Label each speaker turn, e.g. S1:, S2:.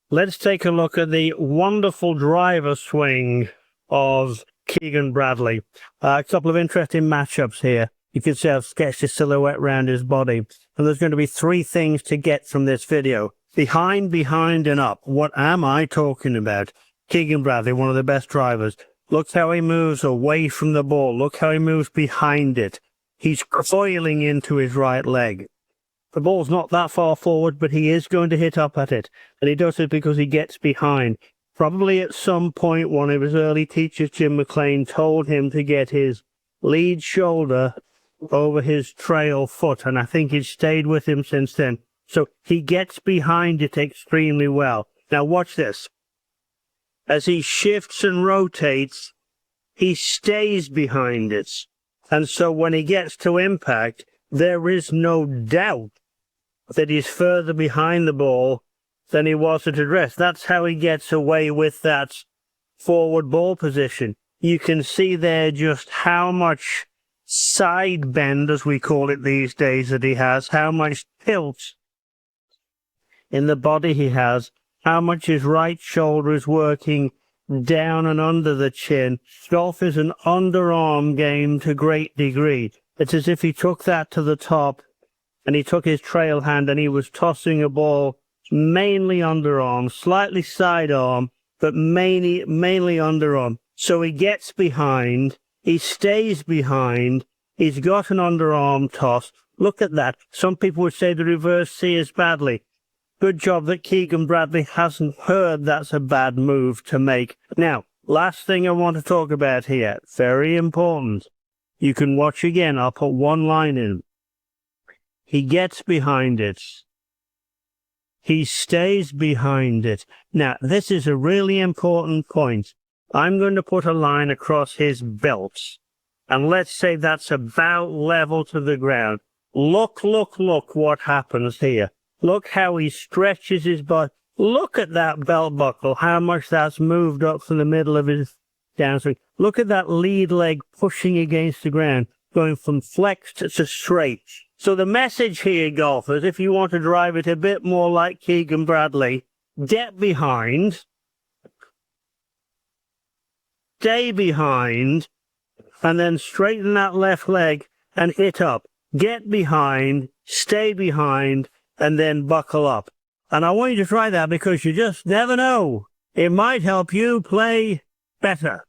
S1: let's take a look at the wonderful driver swing of Keegan Bradley. A couple of interesting matchups here. You can see I've sketched a silhouette around his body. And there's going to be three things to get from this video. Behind, and up. What am I talking about? Keegan Bradley, one of the best drivers. Look how he moves away from the ball. Look how he moves behind it. He's coiling into his right leg. The ball's not that far forward, but he is going to hit up at it. And he does it because he gets behind. Probably at some point, one of his early teachers, Jim McLean, told him to get his lead shoulder over his trail foot. And I think it's stayed with him since then. So he gets behind it extremely well. Now watch this. As he shifts and rotates, he stays behind it. And so when he gets to impact, there is no doubt that he's further behind the ball than he was at address. That's how he gets away with that forward ball position. You can see there just how much side bend, as we call it these days, that he has, how much tilt in the body he has, how much his right shoulder is working down and under the chin. Golf is an underarm game to a great degree. It's as if he took that to the top and he took his trail hand and he was tossing a ball mainly underarm, slightly sidearm, but mainly underarm. So he gets behind, he stays behind, he's got an underarm toss. Look at that. Some people would say the reverse C is badly. Good job that Keegan Bradley hasn't heard that's a bad move to make. Now, last thing I want to talk about here, very important. You can watch again, I'll put one line in. He gets behind it. He stays behind it. Now, this is a really important point. I'm going to put a line across his belt. And let's say that's about level to the ground. Look what happens here. Look how he stretches his body. Look at that belt buckle, how much that's moved up from the middle of his downswing. Look at that lead leg pushing against the ground, going from flexed to straight. So the message here, golfers, if you want to drive it a bit more like Keegan Bradley, get behind, stay behind, and then straighten that left leg and hit up. Get behind, stay behind, and then buckle up. And I want you to try that because you just never know. It might help you play better.